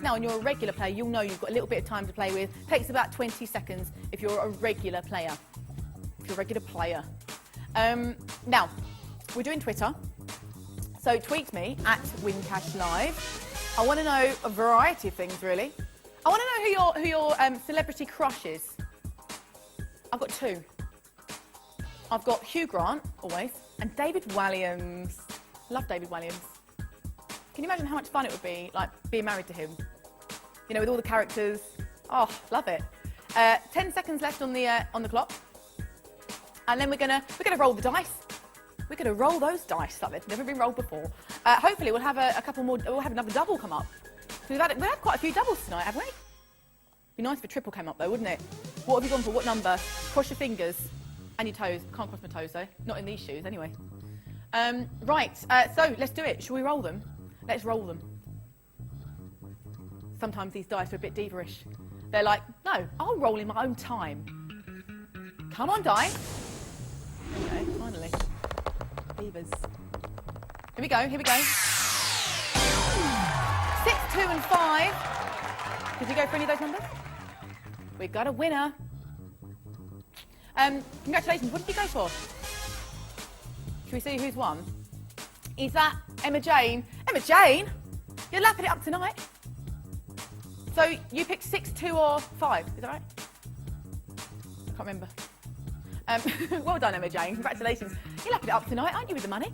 now and you're a regular player, you'll know you've got a little bit of time to play with. Takes about 20 seconds if you're a regular player. Now, we're doing Twitter. So tweet me at WinCashLive. I want to know a variety of things, really. I want to know who your celebrity crush is. I've got two. I've got Hugh Grant, always, and David Walliams. Love David Walliams. Can you imagine how much fun it would be, like, being married to him? You know, with all the characters. Oh, love it. 10 seconds left on the clock. And then we're gonna roll the dice. We're gonna roll those dice that have never been rolled before. Hopefully we'll have a couple more, we'll have another double come up. We've had quite a few doubles tonight, haven't we? Be nice if a triple came up though, wouldn't it? What have you gone for? What number? Cross your fingers and your toes. Can't cross my toes though. Not in these shoes anyway. Right, so let's do it. Shall we roll them? Let's roll them. Sometimes these dice are a bit diva-ish. They're like, no, I'll roll in my own time. Come on, dice. Okay, finally. Beavers. Here we go. 6, 2 and 5. Did you go for any of those numbers? We got a winner. Congratulations. What did you go for? Should we see who's won? Is that Emma Jane? Emma Jane? You're lapping it up tonight. So you picked 6, 2 or 5, is that right? I can't remember. Well done, Emma Jane. Congratulations. You're lapping it up tonight, aren't you, with the money?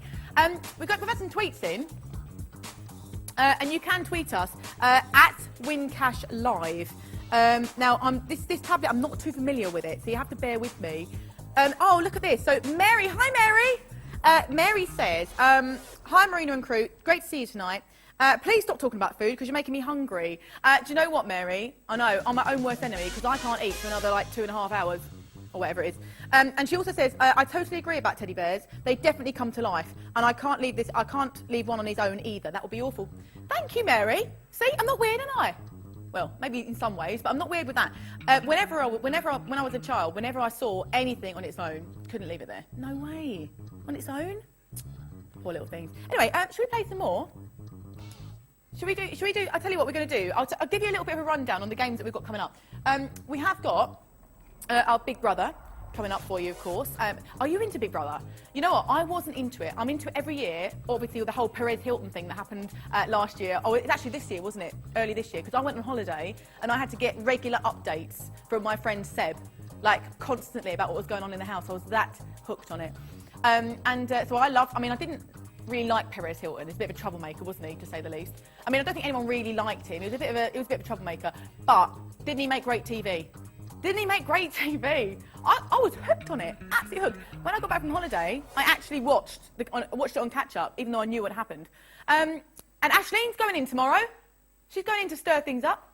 We've had some tweets in. And you can tweet us at WinCashLive. Now, this tablet, I'm not too familiar with it, so you have to bear with me. Oh, look at this. So, Mary, hi, Mary. Mary says, hi, Marina and crew. Great to see you tonight. Please stop talking about food because you're making me hungry. Do you know what, Mary? I know, I'm my own worst enemy because I can't eat for another, 2.5 hours. Or whatever it is. And she also says, I totally agree about teddy bears. They definitely come to life. And I can't leave one on his own either. That would be awful. Thank you, Mary. See, I'm not weird, am I? Well, maybe in some ways, but I'm not weird with that. When I was a child, whenever I saw anything on its own, couldn't leave it there. No way. On its own? Poor little things. Anyway, should we play some more? Should we do, I'll tell you what we're going to do. I'll give you a little bit of a rundown on the games that we've got coming up. We have got our Big Brother coming up for you, of course. Are you into Big Brother? You know what? I wasn't into it. I'm into it every year, obviously, with the whole Perez Hilton thing that happened last year. Oh, it's actually this year, wasn't it? Early this year, because I went on holiday and I had to get regular updates from my friend Seb, constantly about what was going on in the house. I was that hooked on it. So I didn't really like Perez Hilton. He's a bit of a troublemaker, wasn't he, to say the least? I mean, I don't think anyone really liked him. He was a bit of a troublemaker. But didn't he make great TV? Didn't he make great TV? I was hooked on it, absolutely hooked. When I got back from holiday, I actually watched it on catch-up, even though I knew what happened. And Ashleen's going in tomorrow. She's going in to stir things up.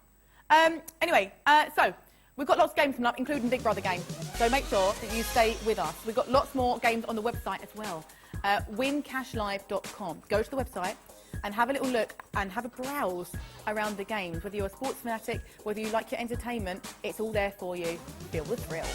Anyway, so we've got lots of games coming up, including Big Brother games. So make sure that you stay with us. We've got lots more games on the website as well. WinCashLive.com. Go to the website and have a little look and have a browse around the games. Whether you're a sports fanatic, whether you like your entertainment, it's all there for you. Feel the thrill.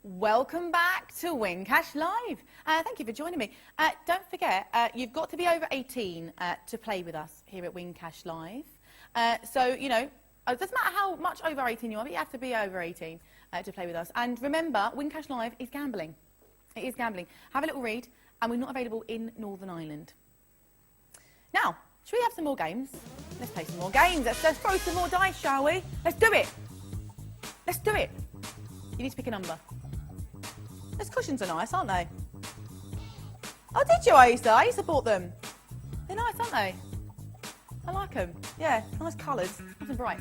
Welcome back to WinCash Live. Thank you for joining me. Don't forget, you've got to be over 18 to play with us here at WinCash Live. So, you know, it doesn't matter how much over 18 you are, but you have to be over 18 to play with us. And remember, WinCash Live is gambling. It is gambling. Have a little read, and we're not available in Northern Ireland. Now, should we have some more games? Let's play some more games. Let's throw some more dice, shall we? Let's do it. Let's do it. You need to pick a number. Those cushions are nice, aren't they? Oh, did you, Asa? I used to bought them. They're nice, aren't they? I like them. Yeah, nice colours, nice and bright.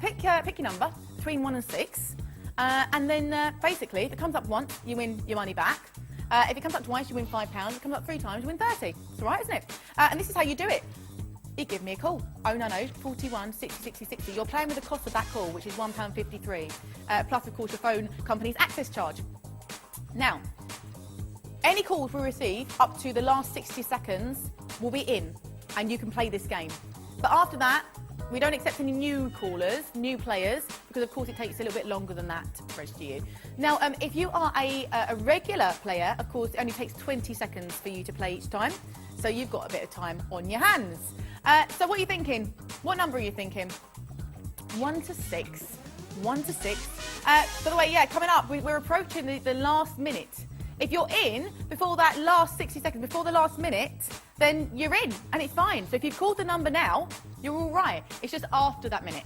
Pick your number between 1 and 6, and then basically, if it comes up once, you win your money back. If it comes up twice, you win £5. If it comes up 3 times, you win 30. It's all right, isn't it? And this is how you do it. You give me a call, 090 41 60 60 60. You're playing with the cost of that call, which is £1.53, plus, of course, the phone company's access charge. Now, any calls we receive up to the last 60 seconds will be in, and you can play this game. But after that, we don't accept any new callers, new players, because of course it takes a little bit longer than that to register you. Now, if you are a regular player, of course, it only takes 20 seconds for you to play each time. So you've got a bit of time on your hands. So what are you thinking? What number are you thinking? 1 to 6. 1 to 6. By the way, yeah, coming up, we're approaching the last minute. If you're in before that last 60 seconds, before the last minute, then you're in, and it's fine. So if you've called the number now, you're all right. It's just after that minute.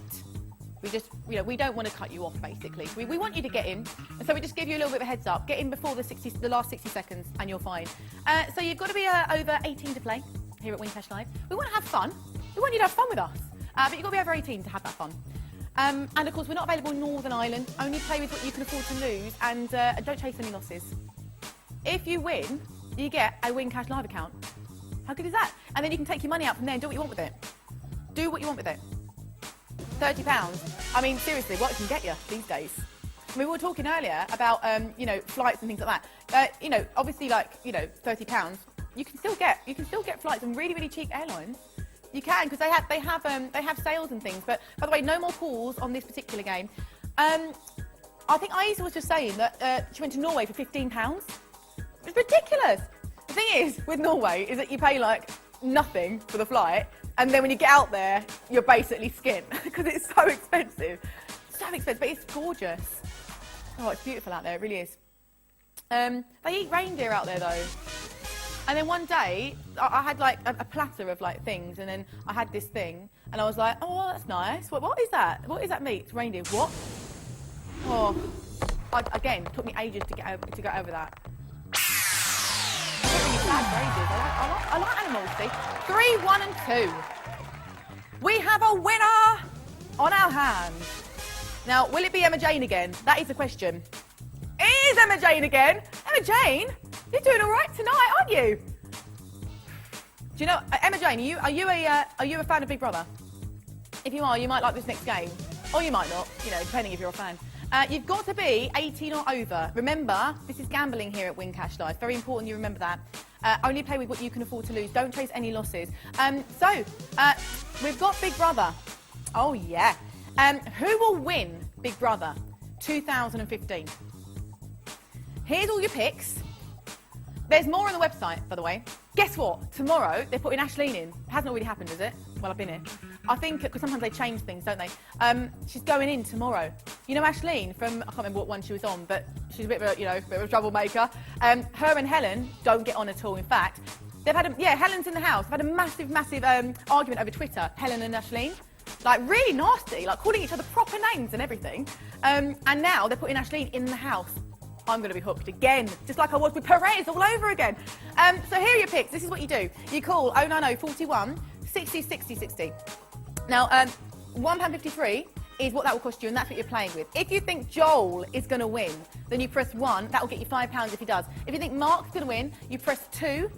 We just, we don't want to cut you off, basically. We want you to get in, and so we just give you a little bit of a heads up. Get in before the last 60 seconds, and you're fine. So you've got to be over 18 to play here at Wincash Live. We want to have fun. We want you to have fun with us, but you've got to be over 18 to have that fun. And of course, we're not available in Northern Ireland. Only play with what you can afford to lose, and don't chase any losses. If you win, you get a Wincash Live account. How good is that? And then you can take your money out from there and do what you want with it. Do what you want with it. £30. I mean, seriously, what it can get you these days. I mean, we were talking earlier about, flights and things like that. Obviously, £30. You can still get flights on really, really cheap airlines. You can, because they have sales and things. But by the way, no more calls on this particular game. I think Aisa was just saying that she went to Norway for £15. It's ridiculous. The thing is, with Norway, is that you pay nothing for the flight, and then when you get out there, you're basically skint because it's so expensive. So expensive, but it's gorgeous. Oh, it's beautiful out there, it really is. They eat reindeer out there though. And then one day, I had a platter of things, and then I had this thing, and I was like, oh, that's nice. What is that? What is that meat? It's reindeer. What? Oh, again, it took me ages to get over that. I like animals, see? 3, 1 and 2. We have a winner on our hands. Now, will it be Emma Jane again? That is the question. It is Emma Jane again. Emma Jane, you're doing all right tonight, aren't you? Do you know, Emma Jane, are you a fan of Big Brother? If you are, you might like this next game. Or you might not, depending if you're a fan. You've got to be 18 or over. Remember, this is gambling here at Wincash Live. Very important you remember that. Only play with what you can afford to lose. Don't chase any losses. We've got Big Brother. Oh, yeah. Who will win Big Brother 2015? Here's all your picks. There's more on the website, by the way. Guess what? Tomorrow, they're putting Aisling in. It hasn't already happened, has it? Well, I've been here. I think, because sometimes they change things, don't they? She's going in tomorrow. You know Aisling from, I can't remember what one she was on, but she's a bit of a troublemaker. Her and Helen don't get on at all. In fact, they've had Helen's in the house. They've had a massive argument over Twitter, Helen and Aisling. Really nasty, calling each other proper names and everything. And now they're putting Aisling in the house. I'm going to be hooked again, just like I was with Perez all over again. So here are your picks. This is what you do. You call 090 41 60 60 60. Now, £1.53 is what that will cost you, and that's what you're playing with. If you think Joel is going to win, then you press 1. That will get you £5 if he does. If you think Mark's going to win, you press 2.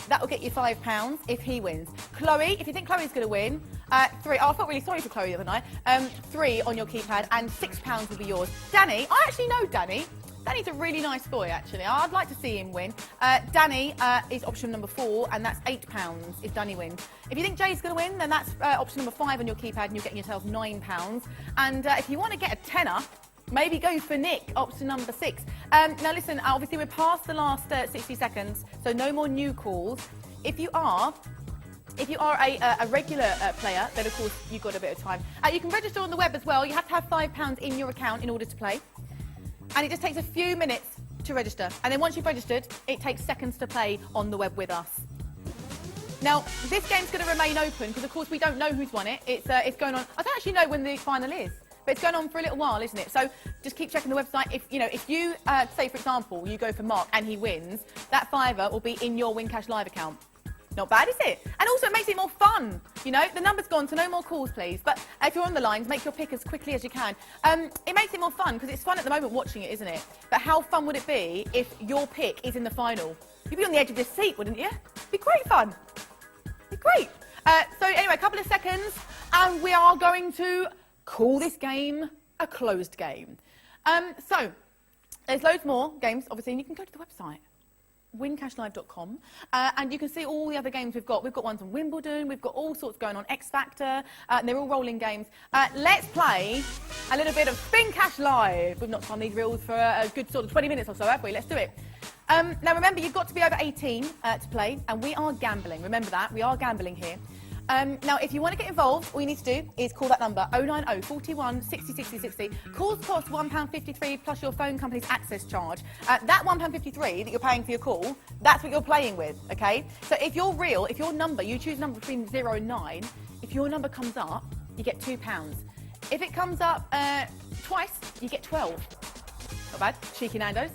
That will get you £5 if he wins. Chloe, if you think Chloe's going to win, 3. Oh, I felt really sorry for Chloe the other night. 3 on your keypad, and £6 will be yours. Danny, I actually know Danny. Danny's a really nice boy, actually. I'd like to see him win. Danny is option number 4, and that's £8 if Danny wins. If you think Jay's going to win, then that's option number 5 on your keypad, and you're getting yourself £9. And if you want to get a tenner, maybe go for Nick, option number 6. Now, listen, obviously we're past the last 60 seconds, so no more new calls. If you are a regular player, then of course you've got a bit of time. You can register on the web as well. You have to have £5 in your account in order to play. And it just takes a few minutes to register. And then once you've registered, it takes seconds to play on the web with us. Now, this game's going to remain open because, of course, we don't know who's won it. It's going on. I don't actually know when the final is, but it's going on for a little while, isn't it? So just keep checking the website. If you say, for example, you go for Mark and he wins, that £5 will be in your Wincash Live account. Not bad, is it? And also it makes it more fun. You know, the number's gone, so no more calls, please. But if you're on the lines, make your pick as quickly as you can. It makes it more fun, because it's fun at the moment watching it, isn't it? But how fun would it be if your pick is in the final? You'd be on the edge of your seat, wouldn't you? It'd be great fun. It'd be great. So anyway, a couple of seconds, and we are going to call this game a closed game. So there's loads more games, obviously, and you can go to the website, wincashlive.com, and you can see all the other games we've got. We've got ones on Wimbledon, we've got all sorts going on, X Factor, and they're all rolling games. Let's play a little bit of Spin Cash Live. We've not done these reels for a good sort of 20 minutes or so, have we? Let's do it. Now remember, you've got to be over 18 to play, and we are gambling. Remember that, we are gambling here. Now, if you want to get involved, all you need to do is call that number, 090 41 60 60 60. Calls cost £1.53 plus your phone company's access charge. That £1.53 that you're paying for your call, that's what you're playing with, okay? So if you're real, if your number, you choose a number between 0 and 9, if your number comes up, you get £2. If it comes up twice, you get 12. Not bad. Cheeky Nando's.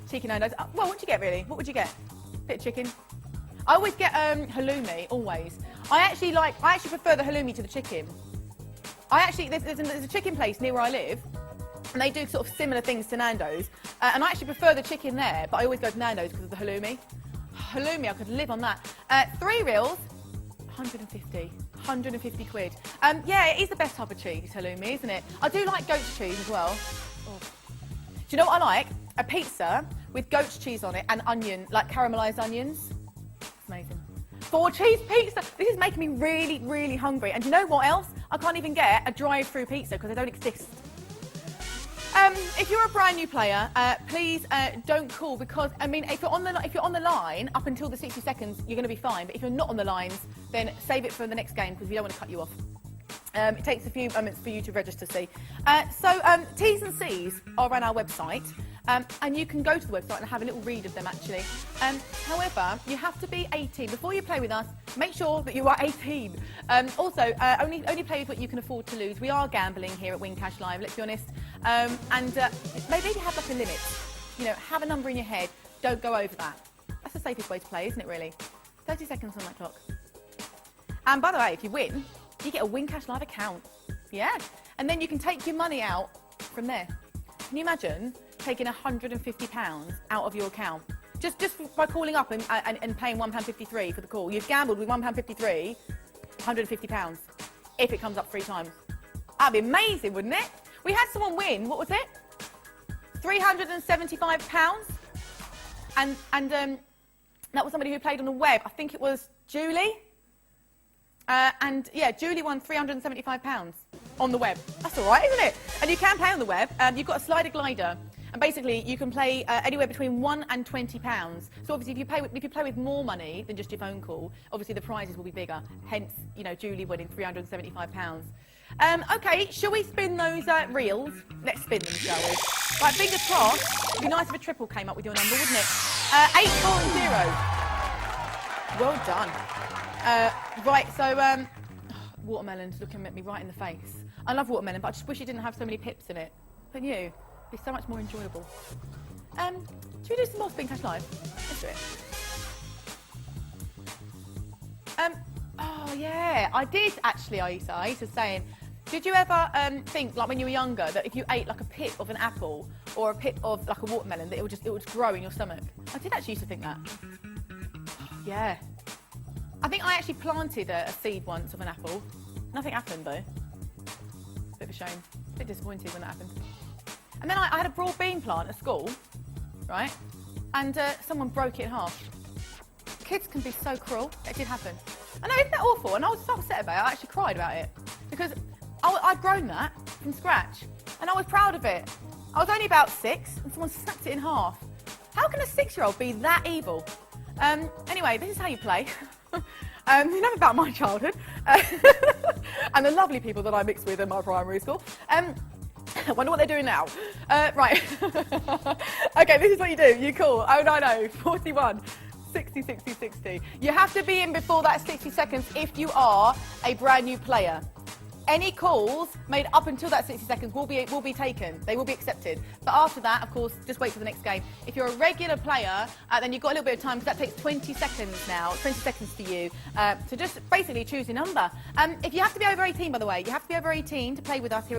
Cheeky Nando's. Well, what would you get, really? What would you get? Bit of chicken. I always get halloumi, always. I actually prefer the halloumi to the chicken. There's a chicken place near where I live, and they do sort of similar things to Nando's, and I actually prefer the chicken there, but I always go to Nando's because of the halloumi. Halloumi, I could live on that. 3 reels, 150 quid. Yeah, it is the best type of cheese, halloumi, isn't it? I do like goat's cheese as well. Oh. Do you know what I like? A pizza with goat's cheese on it and onion, like caramelised onions. It's amazing. 4 cheese pizza. This is making me really, really hungry. And do you know what else? I can't even get a drive-through pizza because they don't exist. If you're a brand new player, please don't call, because I mean, if you're on the line up until the 60 seconds, you're going to be fine. But if you're not on the lines, then save it for the next game, because we don't want to cut you off. It takes a few moments for you to register, see. So T's and C's are on our website, and you can go to the website and have a little read of them, actually. However, you have to be 18. Before you play with us, make sure that you are 18. Also, only play with what you can afford to lose. We are gambling here at Win Cash Live, let's be honest. And maybe have like a limit. You know, have a number in your head. Don't go over that. That's the safest way to play, isn't it, really? 30 seconds on that clock. And by the way, if you win, you get a Win Cash Live account. Yeah. And then you can take your money out from there. Can you imagine taking £150 out of your account? Just by calling up and paying £1.53 for the call. You've gambled with £1.53, £150, if it comes up 3 times. That'd be amazing, wouldn't it? We had someone win, what was it? £375. And that was somebody who played on the web. I think it was Julie. And yeah, Julie won £375 on the web. That's all right, isn't it? And you can play on the web. You've got a slider glider, and basically you can play anywhere between £1 and £20. So obviously, if you play with more money than just your phone call, obviously the prizes will be bigger. Hence, you know, Julie winning £375. Okay, shall we spin those reels? Let's spin them, shall we? Right, fingers crossed. It'd be nice if a triple came up with your number, wouldn't it? 8, 4 and 0. Well done. Right, so watermelon's looking at me right in the face. I love watermelon, but I just wish it didn't have so many pips in it. Don't you? It'd be so much more enjoyable. Should we do some more Spin Cash Live? Let's do it. Oh yeah, I did actually, Aisha was saying, did you ever think, like when you were younger, that if you ate like a pip of an apple or a pip of like a watermelon, that it would just grow in your stomach? I did actually used to think that. Yeah. I think I actually planted a seed once of an apple. Nothing happened though. Bit of a shame. A bit disappointed when that happened. And then I had a broad bean plant at school, right? And someone broke it in half. Kids can be so cruel. It did happen. I know, isn't that awful? And I was so upset about it, I actually cried about it. Because I'd grown that from scratch. And I was proud of it. I was only about 6 and someone snapped it in half. How can a 6-year-old be that evil? Anyway, this is how you play. Enough about my childhood. And the lovely people that I mixed with in my primary school. I wonder what they're doing now. Right. Okay, this is what you do. You call 090 41 60 60 60. You have to be in before that 60 seconds if you are a brand new player. any calls made up until that 60 seconds will be taken. They will be accepted. But after that, of course, just wait for the next game. If you're a regular player, then you've got a little bit of time, because that takes 20 seconds now, 20 seconds for you, to just basically choose your number. If you have to be over 18, by the way, you have to be over 18 to play with us here.